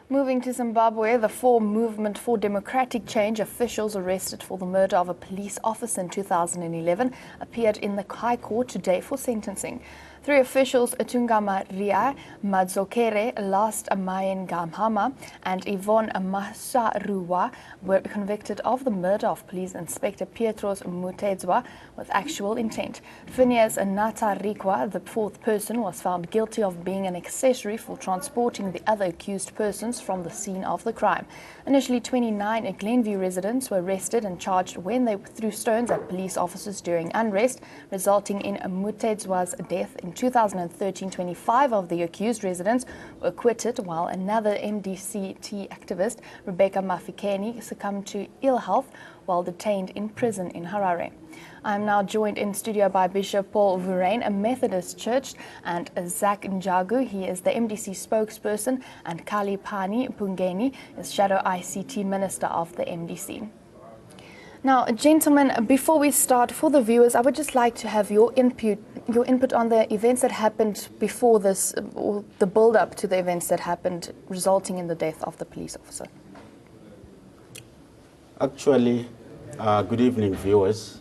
Moving to Zimbabwe, the Movement for Democratic Change officials arrested for the murder of a police officer in 2011 appeared in the High Court today for sentencing. Three officials, Tungamaria Madzokere, Last Amayen Gamhama, and Yvonne Masarua, were convicted of the murder of Police Inspector Pietros Mutedzwa with actual intent. Phineas Natarikwa, the fourth person, was found guilty of being an accessory for transporting the other accused persons from the scene of the crime. Initially, 29 Glenview residents were arrested and charged when they threw stones at police officers during unrest, resulting in Mutedzwa's death in 2013. 25 of the accused residents were acquitted, while another MDC activist, Rebecca Mafikeni, succumbed to ill health while detained in prison in Harare. I am now joined in studio by Bishop Paul Vurain, a Methodist Church, and Zach Njagu. He is the MDC spokesperson, and Kali Pani Pungeni is Shadow ICT Minister of the MDC. Now, gentlemen, before we start, for the viewers, I would just like to have your input on the events that happened before this, or the build-up to the events that happened, resulting in the death of the police officer. Actually, good evening, viewers.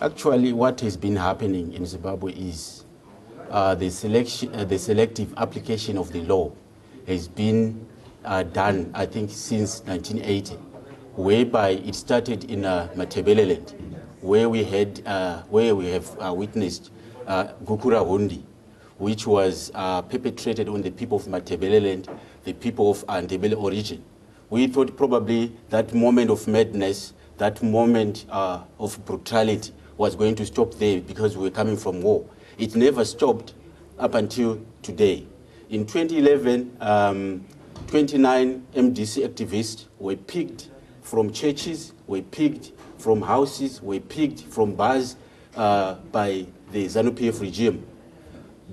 Actually, what has been happening in Zimbabwe is the selective application of the law has been done, I think, since 1980. Whereby it started in Matebeleland, where we have witnessed Gukura Hundi, which was perpetrated on the people of Matebeleland, the people of Ndebele origin. We thought probably that moment of madness, that moment of brutality was going to stop there because we were coming from war. It never stopped up until today. In 2011, 29 MDC activists were picked from churches, were picked from houses, were picked from bars by the Zanu-Pf regime,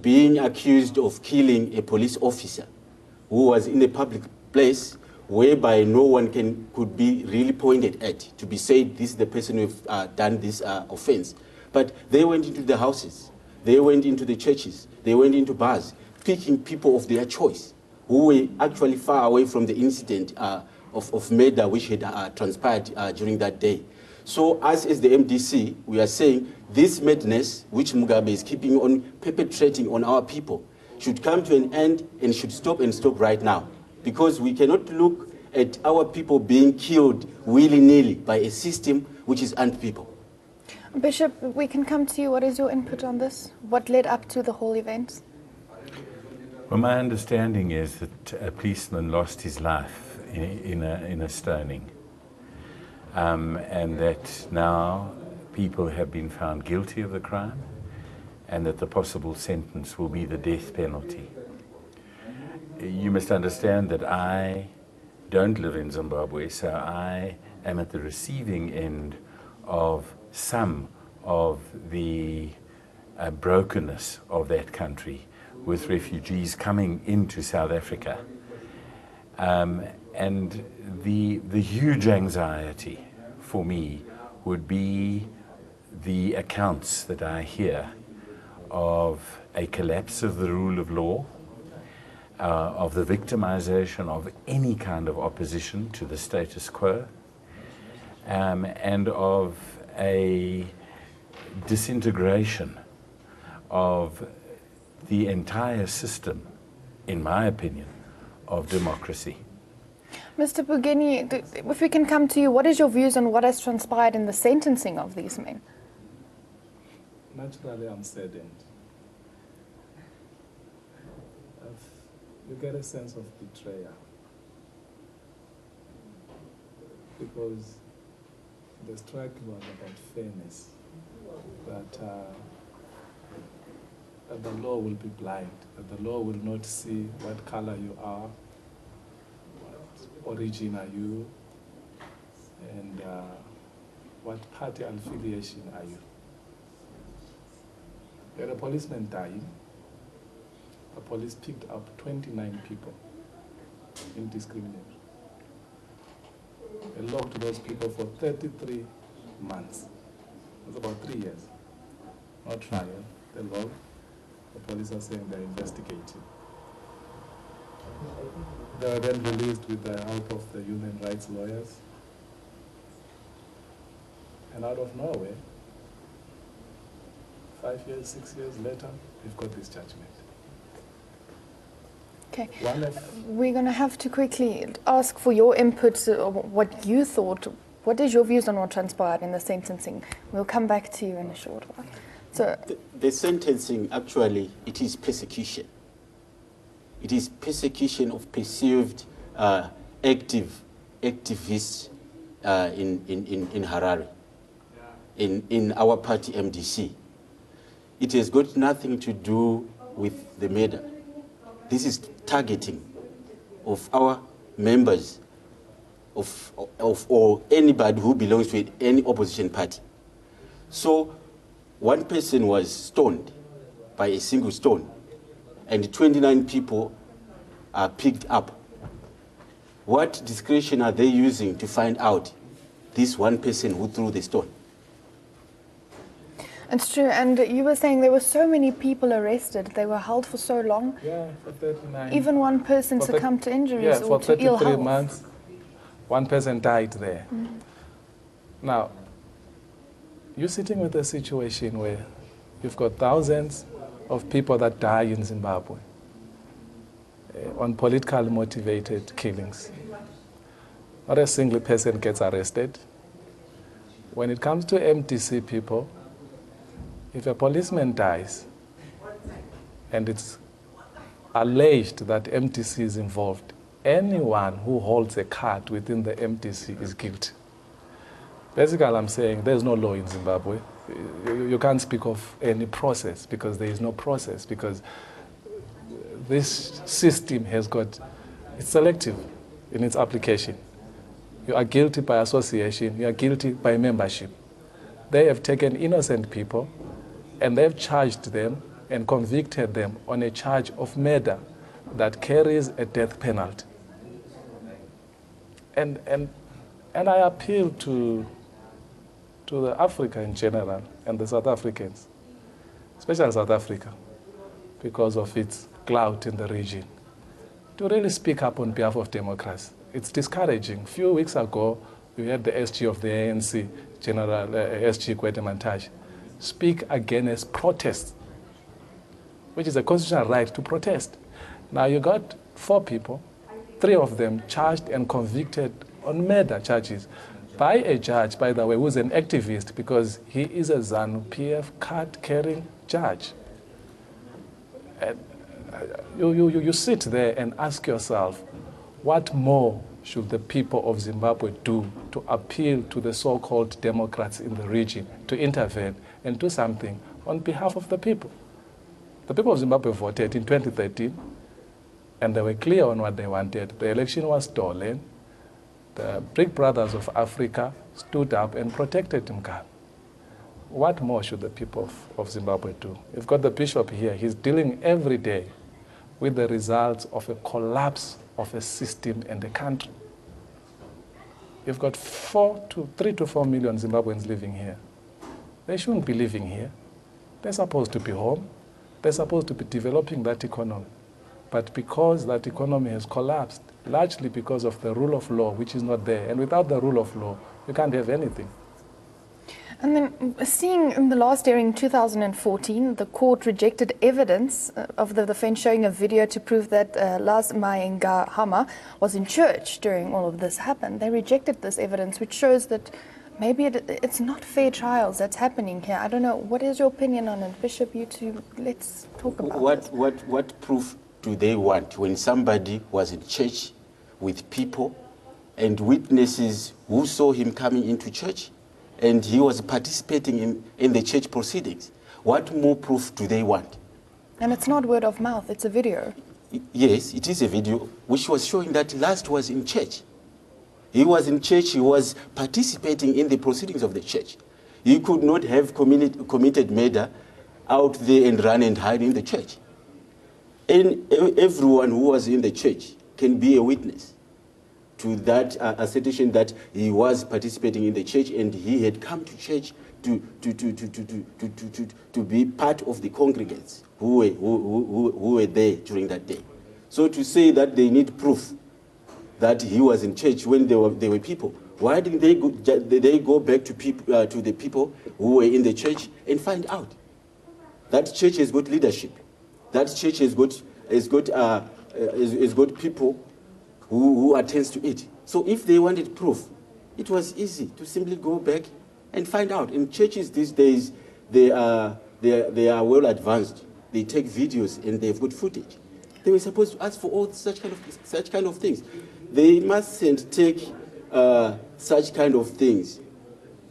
being accused of killing a police officer who was in a public place whereby no one could be really pointed at to be said, this is the person who have done this offense. But they went into the houses, they went into the churches, they went into bars, picking people of their choice who were actually far away from the incident of murder which had transpired during that day. So us as the MDC, we are saying this madness which Mugabe is keeping on perpetrating on our people should come to an end and should stop right now. Because we cannot look at our people being killed willy-nilly by a system which is anti-people. Bishop, we can come to you. What is your input on this? What led up to the whole event? Well, my understanding is that a policeman lost his life in a stoning, and that now people have been found guilty of the crime, and that the possible sentence will be the death penalty. You must understand that I don't live in Zimbabwe, so I am at the receiving end of some of the brokenness of that country, with refugees coming into South Africa. And the huge anxiety for me would be the accounts that I hear of a collapse of the rule of law, of the victimization of any kind of opposition to the status quo, and of a disintegration of the entire system, in my opinion, of democracy. Mr. Pugeni, if we can come to you, what is your views on what has transpired in the sentencing of these men? Naturally, I'm saddened. You get a sense of betrayal, because the strike was about fairness, that the law will be blind, that the law will not see what color you are, what origin are you, and what party affiliation are you. You had a policeman dying. The police picked up 29 people indiscriminately. They locked those people for 33 months. That's about 3 years. No trial. They locked. The police are saying they're investigating. They were then released with the help of the human rights lawyers. And out of nowhere, 5 years, 6 years later, we've got this judgment. Okay. We're going to have to quickly ask for your input, what you thought. What is your views on what transpired in the sentencing? We'll come back to you in a short while. So, the sentencing, actually, it is persecution. It is persecution of perceived activists in Harare, in our party MDC. It has got nothing to do with the murder. This is targeting of our members or anybody who belongs to any opposition party. So one person was stoned by a single stone, and 29 people are picked up. What discretion are they using to find out this one person who threw the stone? It's true, and you were saying there were so many people arrested. They were held for so long. Yeah, for 39. Even one person succumbed to injuries or to ill health. For 33 months, one person died there. Now, you're sitting with a situation where you've got thousands of people that die in Zimbabwe on politically motivated killings. Not a single person gets arrested. When it comes to MDC people, if a policeman dies and it's alleged that MDC is involved, anyone who holds a card within the MDC is guilty. Basically, I'm saying there's no law in Zimbabwe. You can't speak of any process because there is no process, because this system it's selective in its application. You are guilty by association, you are guilty by membership. They have taken innocent people and they've charged them and convicted them on a charge of murder that carries a death penalty. And I appeal to the Africa in general and the South Africans, especially South Africa, because of its clout in the region, to really speak up on behalf of democracy. It's discouraging. A few weeks ago, we had the SG of the ANC, General SG Kwetemantashe, speak against protest, which is a constitutional right to protest. Now you got 4 people, 3 of them charged and convicted on murder charges by a judge, by the way, who's an activist because he is a Zanu-Pf card-carrying judge. And you sit there and ask yourself, what more should the people of Zimbabwe do to appeal to the so-called democrats in the region to intervene and do something on behalf of the people? The people of Zimbabwe voted in 2013, and they were clear on what they wanted. The election was stolen. The Big Brothers of Africa stood up and protected Mugabe. What more should the people of Zimbabwe do? You've got the bishop here. He's dealing every day with the results of a collapse of a system and a country. You've got 3 to 4 million Zimbabweans living here. They shouldn't be living here. They're supposed to be home. They're supposed to be developing that economy. But because that economy has collapsed, largely because of the rule of law, which is not there, and without the rule of law, you can't have anything. And then seeing in the last hearing in 2014, the court rejected evidence of the defense showing a video to prove that Lars Maengahama was in church during all of this happened. They rejected this evidence, which shows that maybe it's not fair trials that's happening here. I don't know. What is your opinion on it? Bishop, you two, let's talk about it. What proof do they want when somebody was in church with people and witnesses who saw him coming into church and he was participating in the church proceedings? What more proof do they want? And it's not word of mouth, it's a video. Yes, it is a video which was showing that Last was in church. He was in church, he was participating in the proceedings of the church. He could not have committed murder out there and run and hide in the church. And everyone who was in the church can be a witness to that assertion that he was participating in the church and he had come to church to be part of the congregants who were there during that day. So to say that they need proof that he was in church when there were people. Why didn't they go back to people to the people who were in the church and find out? That church has got leadership. That church has got people who attends to it. So if they wanted proof, it was easy to simply go back and find out. In churches these days, they are well advanced. They take videos and they've got footage. They were supposed to ask for all such kind of things. They mustn't take such kind of things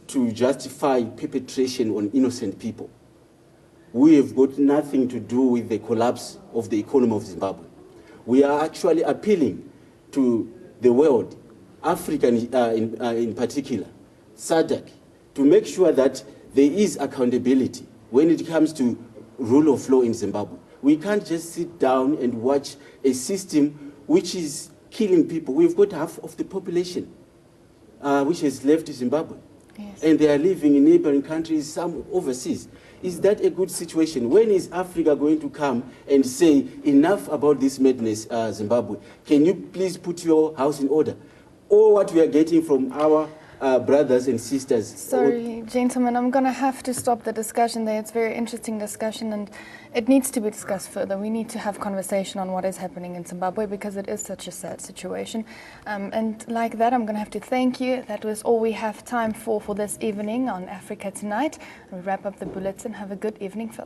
to justify perpetration on innocent people. We have got nothing to do with the collapse of the economy of Zimbabwe. We are actually appealing to the world, Africa in particular, SADC, to make sure that there is accountability when it comes to rule of law in Zimbabwe. We can't just sit down and watch a system which is killing people. We've got half of the population which has left Zimbabwe. Yes. And they are living in neighboring countries, some overseas. Is that a good situation? When is Africa going to come and say, enough about this madness, Zimbabwe? Can you please put your house in order? Or what we are getting from our brothers and sisters. Sorry, gentlemen, I'm going to have to stop the discussion there. It's a very interesting discussion and it needs to be discussed further. We need to have conversation on what is happening in Zimbabwe because it is such a sad situation. And like that, I'm going to have to thank you. That was all we have time for this evening on Africa Tonight. We wrap up the bulletin. Have a good evening, fellas.